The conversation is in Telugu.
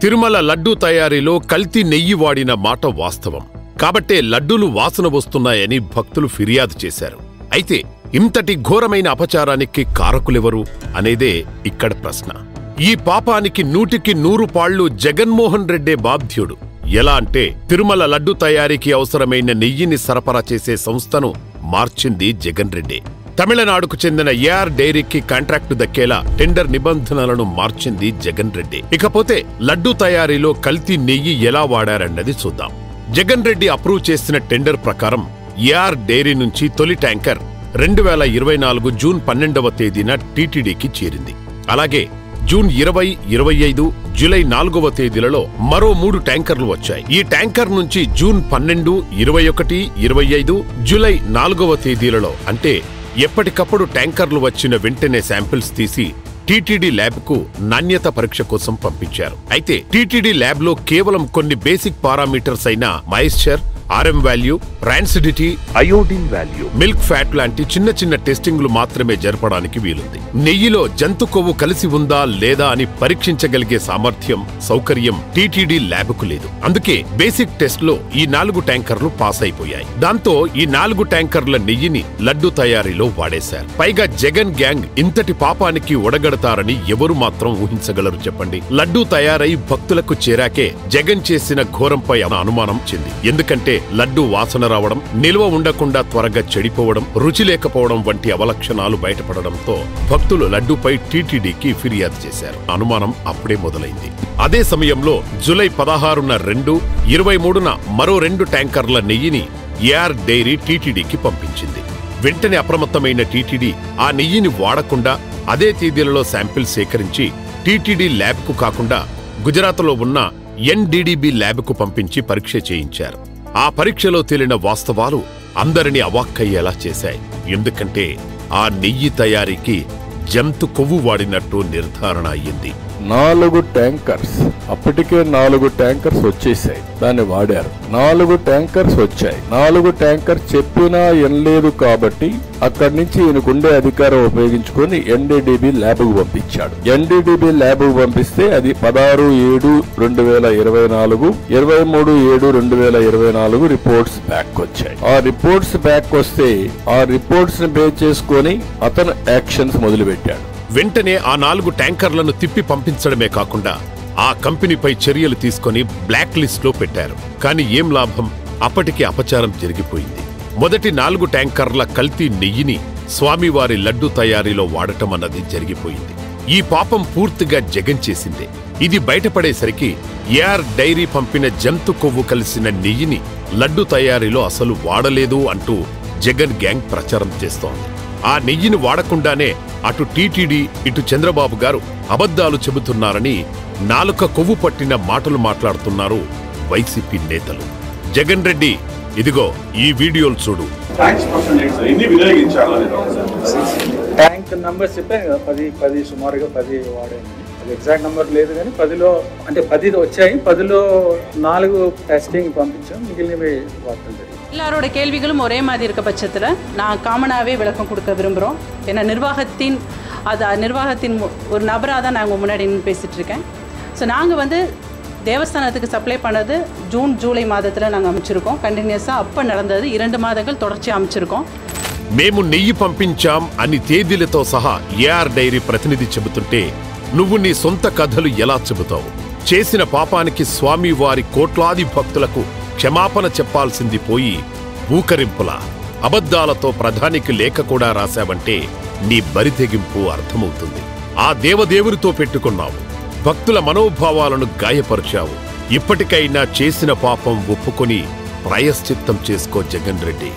తిరుమల లడ్డూ తయారీలో కల్తీ నెయ్యి వాడిన మాట వాస్తవం. కాబట్టే లడ్డూలు వాసన వస్తున్నాయని భక్తులు ఫిర్యాదు చేశారు. అయితే ఇంతటి ఘోరమైన అపచారానికి కారకులెవరు అనేదే ఇక్కడ ప్రశ్న. ఈ పాపానికి 100కి 100 పాళ్లు జగన్మోహన్ రెడ్డే బాధ్యుడు. ఎలా అంటే తిరుమల లడ్డు తయారీకి అవసరమైన నెయ్యిని సరఫరా చేసే సంస్థను మార్చింది జగన్ రెడ్డే. తమిళనాడుకు చెందిన ఏఆర్ డైరీకి కాంట్రాక్టు దక్కేలా టెండర్ నిబంధనలను మార్చింది జగన్ రెడ్డి. ఇకపోతే లడ్డూ తయారీలో కల్తీ నెయ్యి ఎలా వాడారన్నది చూద్దాం. జగన్ రెడ్డి అప్రూవ్ చేసిన టెండర్ ప్రకారం ఏఆర్ డైరీ నుంచి తొలి ట్యాంకర్ 2024 జూన్ 12వ తేదీన టీటీడీకి చేరింది. అలాగే జూన్ 20, 25, జూలై 4వ తేదీలలో మరో 3 ట్యాంకర్లు వచ్చాయి. ఈ ట్యాంకర్ నుంచి జూన్ 12, 21, 25, జూలై 4వ తేదీలలో అంటే ఎప్పటికప్పుడు ట్యాంకర్లు వచ్చిన వెంటనే శాంపిల్స్ తీసి టీటీడీ ల్యాబ్కు నాణ్యత పరీక్ష కోసం పంపించారు. అయితే టీటీడీ ల్యాబ్లో కేవలం కొన్ని బేసిక్ పారామీటర్స్ అయిన moisture, RM value, rancidity, iodine value, milk fat లాంటి చిన్న చిన్న టెస్టింగ్లు మాత్రమే జరపడానికి వీలుంది. నెయ్యిలో జంతు కొవ్వు కలిసి ఉందా లేదా అని పరీక్షించగలిగే సామర్థ్యం, సౌకర్యం టీటీడీ ల్యాబ్కు లేదు. అందుకే బేసిక్ టెస్ట్ లో ఈ 4 ట్యాంకర్లు పాస్ అయిపోయాయి. దాంతో ఈ 4 ట్యాంకర్ల నెయ్యిని లడ్డు తయారీలో వాడేశారు. పైగా జగన్ గ్యాంగ్ ఇంతటి పాపానికి ఒడగడతారని ఎవరు మాత్రం ఊహించగలరు చెప్పండి. లడ్డూ తయారై భక్తులకు చేరాకే జగన్ చేసిన ఘోరంపై అనుమానం చెంది. ఎందుకంటే లడ్డూ వాసన రావడం, నిల్వ ఉండకుండా త్వరగా చెడిపోవడం, రుచి లేకపోవడం వంటి అవలక్షణాలు బయటపడడంతో భక్తులు లడ్డూపై టీటీడీకి ఫిర్యాదు చేశారు. అనుమానం అప్పుడే మొదలైంది. అదే సమయంలో జూలై 16న 2, 23న మరో 2 ట్యాంకర్ల నెయ్యిని ఏఆర్ డైరీ టీటీడీకి పంపించింది. వెంటనే అప్రమత్తమైన టీటీడీ ఆ నెయ్యిని వాడకుండా అదే తేదీలలో శాంపిల్ సేకరించి టీటీడీ ల్యాబ్కు కాకుండా గుజరాత్లో ఉన్న ఎన్డీడీబీ ల్యాబ్కు పంపించి పరీక్ష చేయించారు. ఆ పరీక్షలో తేలిన వాస్తవాలు అందరినీ అవాక్కయ్యేలా చేశాయి. ఎందుకంటే ఆ నెయ్యి తయారీకి జంతు కొవ్వు వాడినట్టు నిర్ధారణ అయ్యింది. 4 ట్యాంకర్స్, అప్పటికే 4 ట్యాంకర్స్ వచ్చేసాయి, దాన్ని వాడారు. 4 ట్యాంకర్స్ వచ్చాయి. 4 ట్యాంకర్స్ చెప్పినా ఎనలేదు కాబట్టి అక్కడి నుంచి ఈయనకుండే అధికారం ఉపయోగించుకొని ఎన్డీడీబీ ల్యాబ్కు పంపించాడు. ఎన్డీడీబీ ల్యాబ్కు పంపిస్తే అది 16/7/2024, 23/7/2024 రిపోర్ట్స్ బ్యాక్ వచ్చాయి. ఆ రిపోర్ట్స్ బ్యాక్ వస్తే ఆ రిపోర్ట్స్ ని బేస్ చేసుకొని అతను యాక్షన్స్ మొదలుపెట్టాడు. వెంటనే ఆ 4 ట్యాంకర్లను తిప్పి పంపించడమే కాకుండా ఆ కంపెనీపై చర్యలు తీసుకుని బ్లాక్ లిస్ట్ లో పెట్టారు. కానీ ఏం లాభం? అప్పటికే అపచారం జరిగిపోయింది. మొదటి 4 ట్యాంకర్ల కల్తీ నెయ్యిని స్వామివారి లడ్డు తయారీలో వాడటం అన్నది జరిగిపోయింది. ఈ పాపం పూర్తిగా జగన్ చేసిందే. ఇది బయటపడేసరికి ఏఆర్ డైరీ పంపిన జంతు కొవ్వు కలిసిన నెయ్యిని లడ్డు తయారీలో అసలు వాడలేదు అంటూ జగన్ గ్యాంగ్ ప్రచారం చేస్తోంది. ఆ నెయ్యిని వాడకుండానే అటు టీటీడీ, ఇటు చంద్రబాబు గారు అబద్ధాలు చెబుతున్నారని నాలుక కొవ్వు పట్టిన మాటలు మాట్లాడుతున్నారు వైసీపీ నేతలు. జగన్ రెడ్డి, ఇదిగో ఈ వీడియోలు చూడు. ట్యాంక్ నంబర్ చెప్పాను కదా, 10 సుమారుగా 10 వాడాను. అది ఎగ్జాక్ట్ నెంబర్ లేదు కానీ 10లో అంటే 10 వచ్చాయి. 10లో 4 டெஸ்டிங் பம்பிச்சோம், மிగిలినవి வார்த்தை. எல்லாரோட கேள்விகளும் ஒரே மாதிரி இருக்க பட்சத்தில் நான் காமனாகவே விளக்கம் கொடுக்க விரும்புகிறோம். ஏன்னா நிர்வாகத்தின் ஒரு நபராக தான் நாங்கள் முன்னாடி பேசிகிட்டு இருக்கேன். ஸோ நாங்கள் வந்து தேவஸ்தானத்துக்கு சப்ளை பண்ணது ஜூன் ஜூலை மாதத்தில் நாங்கள் அமைச்சிருக்கோம். కంటిన్యూస్గా అప్ప நடந்தது 2 మాసాలు தொடர்ச்சி அமைச்சிருக்கோம். మేము నెయ్యి పంపించాం అని తేదీలతో సహా ఏఆర్ డైరీ ప్రతినిధి చెబుతుంటే నువ్వు నీ సొంత కథలు ఎలా చెబుతావు? చేసిన పాపానికి స్వామి వారి కోట్లాది భక్తులకు క్షమాపణ చెప్పాల్సింది పోయి ఊకరింపుల అబద్ధాలతో ప్రధానికి లేఖ కూడా రాశావంటే నీ బరితెగింపు అర్థమవుతుంది. ఆ దేవదేవుడితో పెట్టుకున్నావు, భక్తుల మనోభావాలను గాయపరిచావు. ఇప్పటికైనా చేసిన పాపం ఒప్పుకొని ప్రాయశ్చిత్తం చేసుకో జగన్ రెడ్డి.